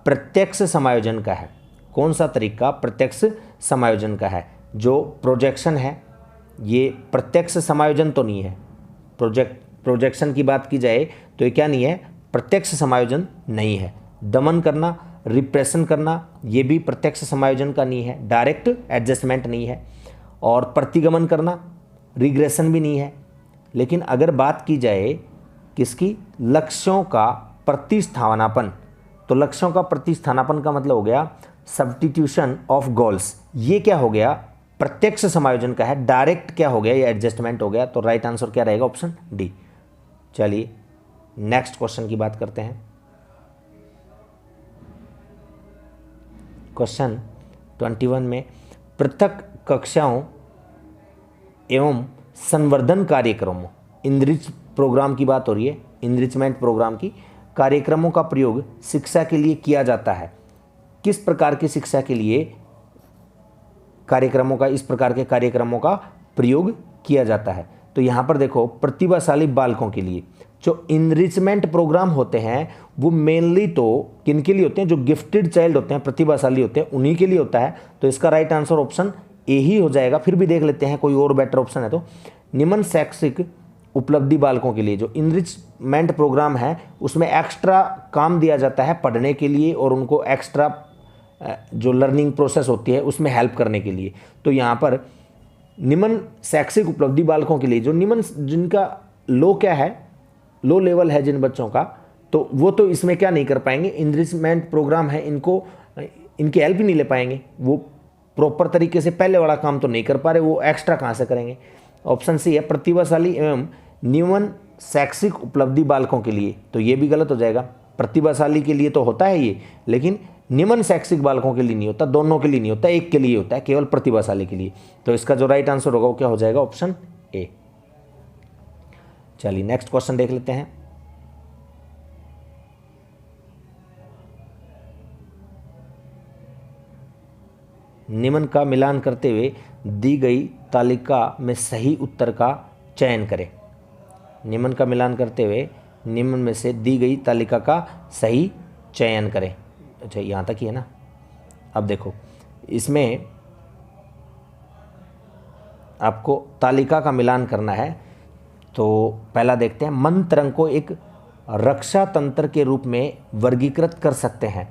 प्रत्यक्ष समायोजन का है? कौन सा तरीका प्रत्यक्ष समायोजन का है? जो प्रोजेक्शन है ये प्रत्यक्ष समायोजन तो नहीं है। प्रोजेक्शन की बात की जाए तो ये क्या नहीं है? प्रत्यक्ष समायोजन नहीं है। दमन करना, रिप्रेशन करना, ये भी प्रत्यक्ष समायोजन का नहीं है। डायरेक्ट एडजस्टमेंट नहीं है, और प्रतिगमन करना, रिग्रेशन भी नहीं है। लेकिन अगर बात की जाए किसकी? लक्ष्यों का प्रतिस्थापनापन, तो लक्ष्यों का प्रतिस्थापनापन का मतलब हो गया सब्स्टिट्यूशन ऑफ गोल्स। ये क्या हो गया? प्रत्यक्ष समायोजन का है। डायरेक्ट क्या हो गया? ये एडजस्टमेंट हो गया। तो राइट आंसर क्या रहेगा? Option D. चलिए नेक्स्ट क्वेश्चन की बात करते हैं। क्वेश्चन 21 में पृथक कक्षाओं एवं संवर्धन कार्यक्रमों, इनरिच प्रोग्राम की बात हो रही है, इनरिचमेंट प्रोग्राम की, कार्यक्रमों का प्रयोग शिक्षा के लिए किया जाता है। किस प्रकार की शिक्षा के लिए कार्यक्रमों का, इस प्रकार के कार्यक्रमों का प्रयोग किया जाता है? तो यहाँ पर देखो, प्रतिभाशाली बालकों के लिए जो इनरिचमेंट प्रोग्राम होते हैं वो मेनली तो किन के लिए होते हैं? जो गिफ्टेड चाइल्ड होते हैं, प्रतिभाशाली होते हैं, उन्हीं के लिए होता है। तो इसका राइट आंसर ऑप्शन ए ही हो जाएगा। फिर भी देख लेते हैं कोई और बेटर ऑप्शन है तो। निम्न शैक्षिक उपलब्धि बालकों के लिए जो इनरिचमेंट प्रोग्राम है उसमें एक्स्ट्रा काम दिया जाता है पढ़ने के लिए, और उनको एक्स्ट्रा जो लर्निंग प्रोसेस होती है उसमें हेल्प करने के लिए। तो यहाँ पर निम्न शैक्षिक उपलब्धि बालकों के लिए जो निम्न, जिनका लो क्या है, लो लेवल है जिन बच्चों का, तो वो तो इसमें क्या नहीं कर पाएंगे। इनरिचमेंट प्रोग्राम है, इनको इनकी हेल्प ही नहीं ले पाएंगे। वो प्रॉपर तरीके से पहले वाला काम तो नहीं कर पा रहे, वो एक्स्ट्रा कहाँ से करेंगे? ऑप्शन सी है, प्रतिभाशाली एवं निम्न शैक्षिक उपलब्धि बालकों के लिए। तो ये भी गलत हो जाएगा। प्रतिभाशाली के लिए तो होता है ये, लेकिन निम्न शैक्षिक बालकों के लिए नहीं होता, दोनों के लिए नहीं होता, एक के लिए होता है, केवल प्रतिभाशाली के लिए। तो इसका जो राइट आंसर होगा वो क्या हो जाएगा? Option A. चलिए नेक्स्ट क्वेश्चन देख लेते हैं। निम्न का मिलान करते हुए दी गई तालिका में सही उत्तर का चयन करें। निम्न का मिलान करते हुए निम्न में से दी गई तालिका का सही चयन करें। अच्छा, यहाँ तक ही है ना। अब देखो, इसमें आपको तालिका का मिलान करना है। तो पहला देखते हैं, मन तरंग को एक रक्षा तंत्र के रूप में वर्गीकृत कर सकते हैं।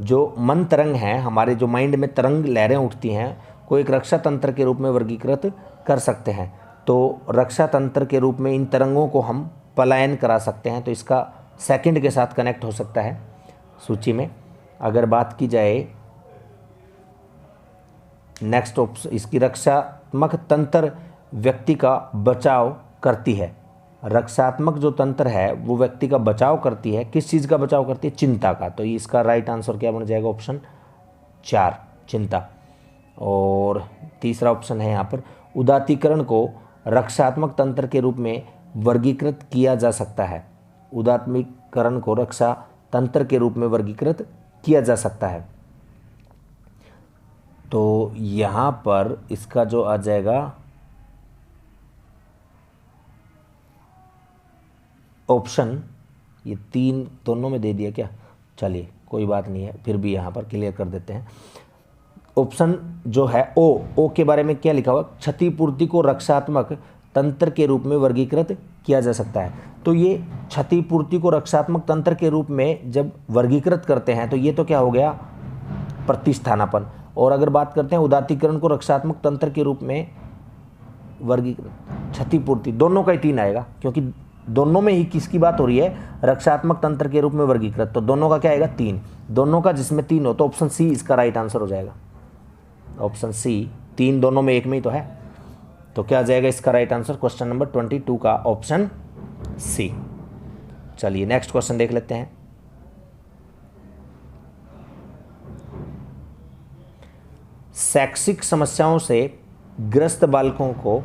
जो मन तरंग हैं, हमारे जो माइंड में तरंग लहरें उठती हैं, को एक रक्षा तंत्र के रूप में वर्गीकृत कर सकते हैं। तो रक्षा तंत्र के रूप में इन तरंगों को हम पलायन करा सकते हैं। तो इसका सेकंड के साथ कनेक्ट हो सकता है सूची में। अगर बात की जाए नेक्स्ट ऑप्शन, इसकी रक्षात्मक तंत्र व्यक्ति का बचाव करती है। रक्षात्मक जो तंत्र है वो व्यक्ति का बचाव करती है। किस चीज़ का बचाव करती है? चिंता का। तो इसका राइट आंसर क्या बन जाएगा? ऑप्शन 4 चिंता। और तीसरा ऑप्शन है यहाँ पर, उदात्तीकरण को रक्षात्मक तंत्र के रूप में वर्गीकृत किया जा सकता है। उदात्तीकरण को रक्षा तंत्र के रूप में वर्गीकृत किया जा सकता है। तो यहाँ पर इसका जो आ जाएगा ऑप्शन, ये 3 दोनों में दे दिया क्या? चलिए कोई बात नहीं है, फिर भी यहाँ पर क्लियर कर देते हैं। ऑप्शन जो है ओ के बारे में क्या लिखा हुआ? क्षतिपूर्ति को रक्षात्मक तंत्र के रूप में वर्गीकृत किया जा सकता है। तो ये क्षतिपूर्ति को रक्षात्मक तंत्र के रूप में जब वर्गीकृत करते हैं तो ये तो क्या हो गया? प्रतिस्थानापन। और अगर बात करते हैं उदात्तीकरण को रक्षात्मक तंत्र के रूप में वर्गीकृत, क्षतिपूर्ति, दोनों का ही 3 आएगा, क्योंकि दोनों में ही किसकी बात हो रही है? रक्षात्मक तंत्र के रूप में वर्गीकृत। तो दोनों का क्या आएगा? 3। दोनों का जिसमें 3 हो तो ऑप्शन सी इसका राइट आंसर हो जाएगा। ऑप्शन सी, 3 दोनों में एक में ही तो है। तो क्या आ जाएगा इसका राइट आंसर? क्वेश्चन नंबर 22 का ऑप्शन सी। चलिए नेक्स्ट क्वेश्चन देख लेते हैं। शैक्षिक समस्याओं से ग्रस्त बालकों को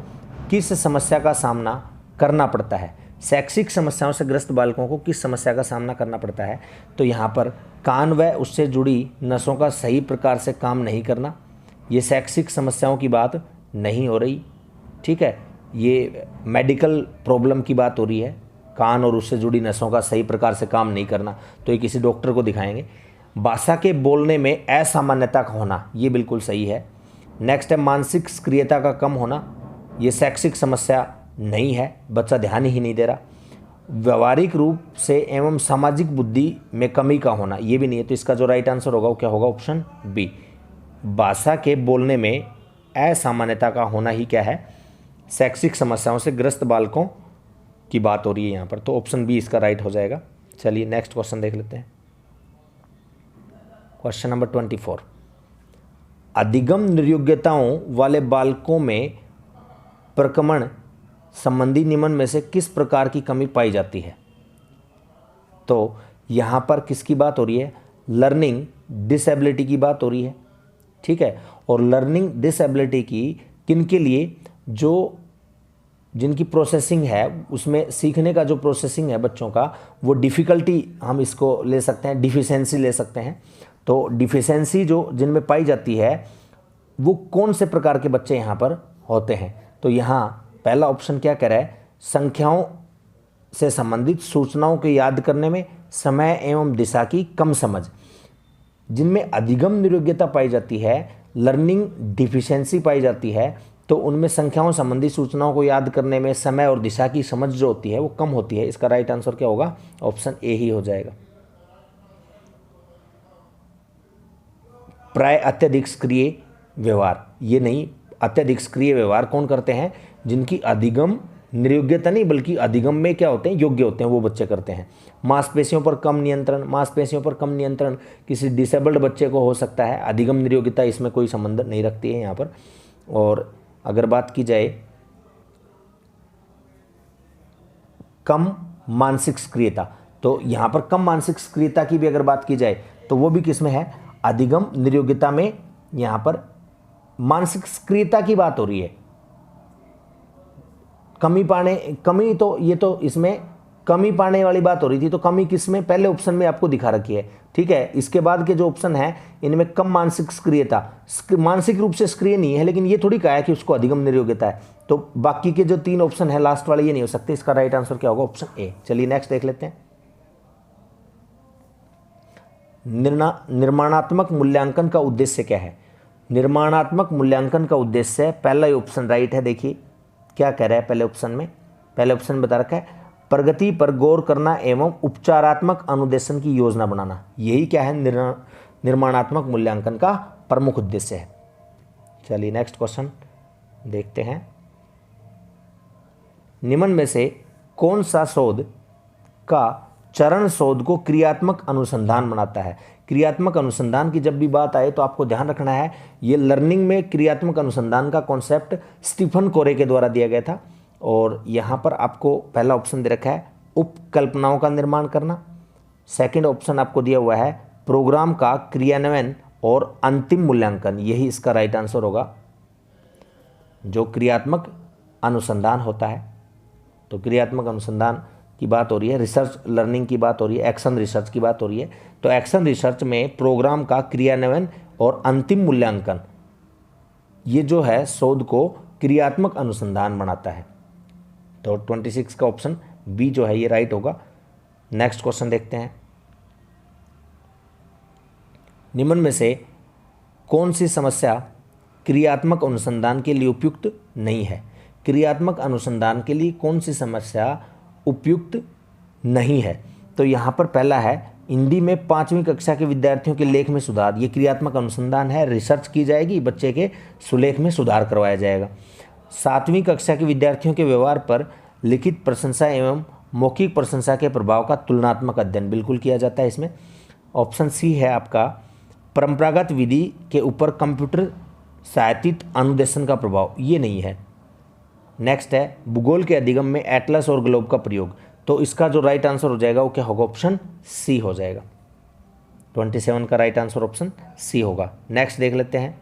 किस समस्या का सामना करना पड़ता है? शैक्षिक समस्याओं से ग्रस्त बालकों को किस समस्या का सामना करना पड़ता है? तो यहाँ पर कान व उससे जुड़ी नसों का सही प्रकार से काम नहीं करना, ये शैक्षिक समस्याओं की बात नहीं हो रही, ठीक है। ये मेडिकल प्रॉब्लम की बात हो रही है, कान और उससे जुड़ी नसों का सही प्रकार से काम नहीं करना, तो ये किसी डॉक्टर को दिखाएंगे। भाषा के बोलने में असामान्यता का होना, ये बिल्कुल सही है। नेक्स्ट है मानसिक सक्रियता का कम होना, ये शैक्षिक समस्या नहीं है, बच्चा ध्यान ही नहीं दे रहा। व्यवहारिक रूप से एवं सामाजिक बुद्धि में कमी का होना, ये भी नहीं है। तो इसका जो राइट आंसर होगा वो क्या होगा? Option b. भाषा के बोलने में असामान्यता का होना ही क्या है? शैक्षिक समस्याओं से ग्रस्त बालकों की बात हो रही है यहाँ पर, तो ऑप्शन बी इसका राइट हो जाएगा। चलिए नेक्स्ट क्वेश्चन देख लेते हैं। क्वेश्चन नंबर 24, अधिगम निर्योग्यताओं वाले बालकों में प्रक्रमण संबंधी निम्न में से किस प्रकार की कमी पाई जाती है? तो यहाँ पर किसकी बात हो रही है? लर्निंग डिसेबिलिटी की बात हो रही है, ठीक है। और लर्निंग डिसेबिलिटी की किन के लिए? जो जिनकी प्रोसेसिंग है, उसमें सीखने का जो प्रोसेसिंग है बच्चों का, वो डिफ़िकल्टी हम इसको ले सकते हैं, डिफिशेंसी ले सकते हैं। तो डिफिशेंसी जो जिनमें पाई जाती है वो कौन से प्रकार के बच्चे यहाँ पर होते हैं? तो यहाँ पहला ऑप्शन क्या कह रहा है? संख्याओं से संबंधित सूचनाओं को याद करने में समय एवं दिशा की कम समझ। जिनमें अधिगम निरोग्यता पाई जाती है, लर्निंग डिफिशिएंसी पाई जाती है, तो उनमें संख्याओं संबंधी सूचनाओं को याद करने में समय और दिशा की समझ जो होती है वो कम होती है। इसका राइट आंसर क्या होगा? ऑप्शन ए ही हो जाएगा। प्राय अत्यधिक सक्रिय व्यवहार, ये नहीं, अत्यधिक सक्रिय व्यवहार कौन करते हैं? जिनकी अधिगम नियोग्यता नहीं बल्कि अधिगम में क्या होते हैं? योग्य होते हैं, वो बच्चे करते हैं। मांसपेशियों पर कम नियंत्रण, मांसपेशियों पर कम नियंत्रण किसी डिसेबल्ड बच्चे को हो सकता है, अधिगम नियोग्यता इसमें कोई संबंध नहीं रखती है यहाँ पर। और अगर बात की जाए कम मानसिक सक्रियता, तो यहाँ पर कम मानसिक सक्रियता की भी अगर बात की जाए तो वो भी किसमें है? अधिगम नियोग्यता में। यहाँ पर मानसिक सक्रियता की बात हो रही है, कमी तो ये तो इसमें कमी पाने वाली बात हो रही थी। तो कमी किसमें? पहले ऑप्शन में आपको दिखा रखी है, ठीक है। इसके बाद के जो ऑप्शन है इनमें कम मानसिक सक्रियता, मानसिक रूप से सक्रिय नहीं है, लेकिन ये थोड़ी कहा है कि उसको अधिगम नियोग्यता है। तो बाकी के जो 3 ऑप्शन है लास्ट वाले ये नहीं हो सकते। इसका राइट आंसर क्या होगा? ऑप्शन ए। चलिए नेक्स्ट देख लेते हैं। निर्माणात्मक मूल्यांकन का उद्देश्य क्या है? निर्माणात्मक मूल्यांकन का उद्देश्य, पहला ऑप्शन राइट है। देखिए क्या कह रहा है पहले ऑप्शन में, पहले ऑप्शन बता रखा है प्रगति पर गौर करना एवं उपचारात्मक अनुदेशन की योजना बनाना। यही क्या है? निर्माणात्मक मूल्यांकन का प्रमुख उद्देश्य है। चलिए नेक्स्ट क्वेश्चन देखते हैं। निम्न में से कौन सा शोध का चरण शोध को क्रियात्मक अनुसंधान बनाता है? क्रियात्मक अनुसंधान की जब भी बात आए तो आपको ध्यान रखना है, ये लर्निंग में क्रियात्मक अनुसंधान का कॉन्सेप्ट स्टीफन कोरे के द्वारा दिया गया था। और यहाँ पर आपको पहला ऑप्शन दे रखा है उपकल्पनाओं का निर्माण करना। सेकंड ऑप्शन आपको दिया हुआ है प्रोग्राम का क्रियान्वयन और अंतिम मूल्यांकन, यही इसका राइट आंसर होगा। जो क्रियात्मक अनुसंधान होता है, तो क्रियात्मक अनुसंधान की बात हो रही है, रिसर्च लर्निंग की बात हो रही है, एक्शन रिसर्च की बात हो रही है। तो एक्शन रिसर्च में प्रोग्राम का क्रियान्वयन और अंतिम मूल्यांकन, ये जो है शोध को क्रियात्मक अनुसंधान बनाता है। तो 26 का ऑप्शन बी जो है ये राइट होगा। नेक्स्ट क्वेश्चन देखते हैं। निम्न में से कौन सी समस्या क्रियात्मक अनुसंधान के लिए उपयुक्त नहीं है? क्रियात्मक अनुसंधान के लिए कौन सी समस्या उपयुक्त नहीं है? तो यहाँ पर पहला है हिंदी में 5वीं कक्षा के विद्यार्थियों के लेख में सुधार। ये क्रियात्मक अनुसंधान है, रिसर्च की जाएगी, बच्चे के सुलेख में सुधार करवाया जाएगा। 7वीं कक्षा के विद्यार्थियों के व्यवहार पर लिखित प्रशंसा एवं मौखिक प्रशंसा के प्रभाव का तुलनात्मक अध्ययन बिल्कुल किया जाता है इसमें। ऑप्शन सी है आपका परंपरागत विधि के ऊपर कंप्यूटर सहायतित अनुदेशन का प्रभाव, ये नहीं है। नेक्स्ट है भूगोल के अधिगम में एटलस और ग्लोब का प्रयोग। तो इसका जो राइट आंसर हो जाएगा वो क्या होगा? ऑप्शन सी हो जाएगा। 27 का राइट आंसर ऑप्शन सी होगा। नेक्स्ट देख लेते हैं।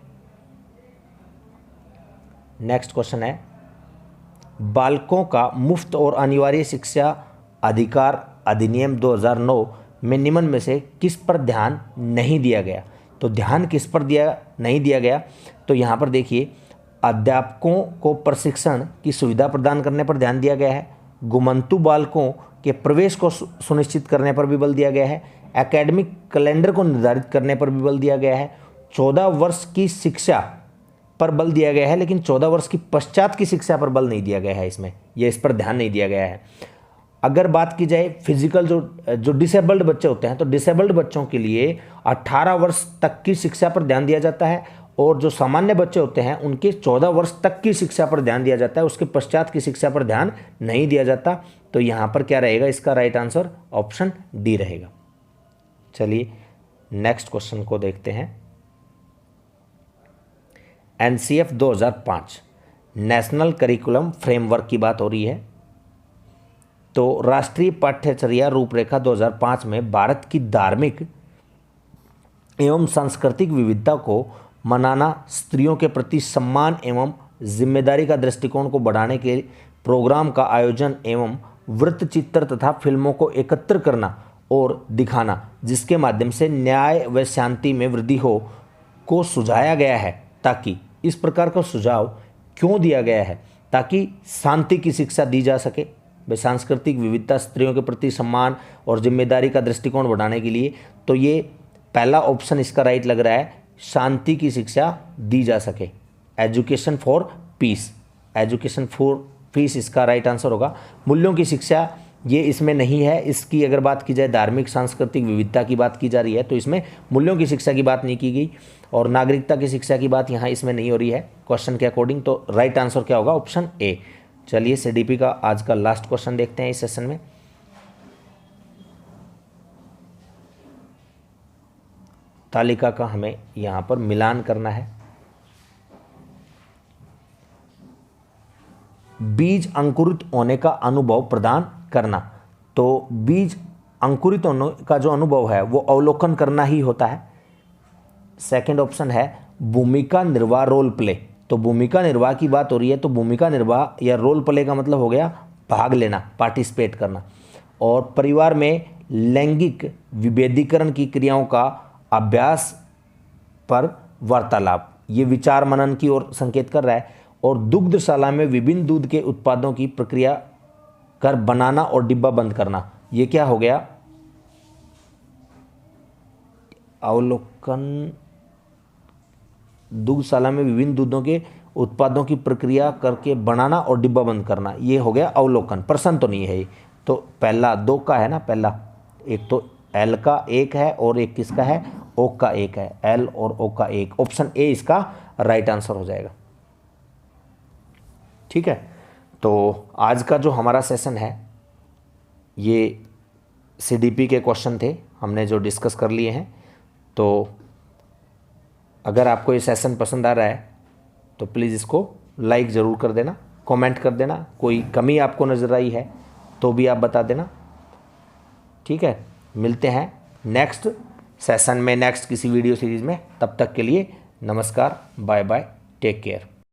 नेक्स्ट क्वेश्चन है बालकों का मुफ्त और अनिवार्य शिक्षा अधिकार अधिनियम 2009 में निम्न में से किस पर ध्यान नहीं दिया गया? तो ध्यान किस पर नहीं दिया गया? तो यहाँ पर देखिए अध्यापकों को प्रशिक्षण की सुविधा प्रदान करने पर ध्यान दिया गया है, गुमंतु बालकों के प्रवेश को सुनिश्चित करने पर भी बल दिया गया है, एकेडमिक कैलेंडर को निर्धारित करने पर भी बल दिया गया है, 14 वर्ष की शिक्षा पर बल दिया गया है, लेकिन 14 वर्ष की पश्चात की शिक्षा पर बल नहीं दिया गया है इसमें, यह इस पर ध्यान नहीं दिया गया है। अगर बात की जाए फिजिकल जो डिसेबल्ड बच्चे होते हैं, तो डिसेबल्ड बच्चों के लिए 18 वर्ष तक की शिक्षा पर ध्यान दिया जाता है, और जो सामान्य बच्चे होते हैं उनके 14 वर्ष तक की शिक्षा पर ध्यान दिया जाता है, उसके पश्चात की शिक्षा पर ध्यान नहीं दिया जाता। तो यहाँ पर क्या रहेगा? इसका राइट आंसर ऑप्शन डी रहेगा। चलिए नेक्स्ट क्वेश्चन को देखते हैं। एनसीएफ 2005 नेशनल करिकुलम फ्रेमवर्क की बात हो रही है। तो राष्ट्रीय पाठ्यचर्या रूपरेखा 2005 में भारत की धार्मिक एवं सांस्कृतिक विविधता को मनाना, स्त्रियों के प्रति सम्मान एवं जिम्मेदारी का दृष्टिकोण को बढ़ाने के प्रोग्राम का आयोजन एवं वृत्तचित्र तथा फिल्मों को एकत्र करना और दिखाना, जिसके माध्यम से न्याय व शांति में वृद्धि हो, को सुझाया गया है। ताकि इस प्रकार का सुझाव क्यों दिया गया है? ताकि शांति की शिक्षा दी जा सके, व सांस्कृतिक विविधता, स्त्रियों के प्रति सम्मान और जिम्मेदारी का दृष्टिकोण बढ़ाने के लिए। तो ये पहला ऑप्शन इसका राइट लग रहा है, शांति की शिक्षा दी जा सके, education for piece. Education for piece इसका राइट आंसर होगा। मूल्यों की शिक्षा ये इसमें नहीं है। इसकी अगर बात की जाए धार्मिक सांस्कृतिक विविधता की बात की जा रही है, तो इसमें मूल्यों की शिक्षा की बात नहीं की गई, और नागरिकता की शिक्षा की बात यहाँ इसमें नहीं हो रही है क्वेश्चन के अकॉर्डिंग। तो राइट आंसर क्या होगा? ऑप्शन ए। चलिए सीडीपी का आज का लास्ट क्वेश्चन देखते हैं इस सेशन में। तालिका का हमें यहाँ पर मिलान करना है। बीज अंकुरित होने का अनुभव प्रदान करना। तो बीज अंकुरित होने का जो अनुभव है वो अवलोकन करना ही होता है। सेकंड ऑप्शन है भूमिका निर्वाह, रोल प्ले। तो भूमिका निर्वाह की बात हो रही है, तो भूमिका निर्वाह या रोल प्ले का मतलब हो गया भाग लेना, पार्टिसिपेट करना। और परिवार में लैंगिक विभेदीकरण की क्रियाओं का अभ्यास पर वार्तालाप, ये विचार मनन की ओर संकेत कर रहा है। और दुग्धशाला में विभिन्न दूध के उत्पादों की प्रक्रिया कर बनाना और डिब्बा बंद करना, ये क्या हो गया? अवलोकन। दुग्धशाला में विभिन्न दूधों के उत्पादों की प्रक्रिया करके बनाना और डिब्बा बंद करना, ये हो गया अवलोकन। प्रश्न तो नहीं है ये, तो पहला दो का है ना, पहला एक तो एल का एक है और एक किसका है? ओ का एक है। एल और ओ का एक, ऑप्शन ए इसका राइट आंसर हो जाएगा। ठीक है, तो आज का जो हमारा सेशन है ये सीडीपी के क्वेश्चन थे, हमने जो डिस्कस कर लिए हैं। तो अगर आपको ये सेशन पसंद आ रहा है तो प्लीज़ इसको लाइक ज़रूर कर देना कमेंट कर देना। कोई कमी आपको नज़र आई है तो भी आप बता देना, ठीक है। मिलते हैं नेक्स्ट सेशन में, नेक्स्ट किसी वीडियो सीरीज़ में। तब तक के लिए नमस्कार, बाय बाय, टेक केयर।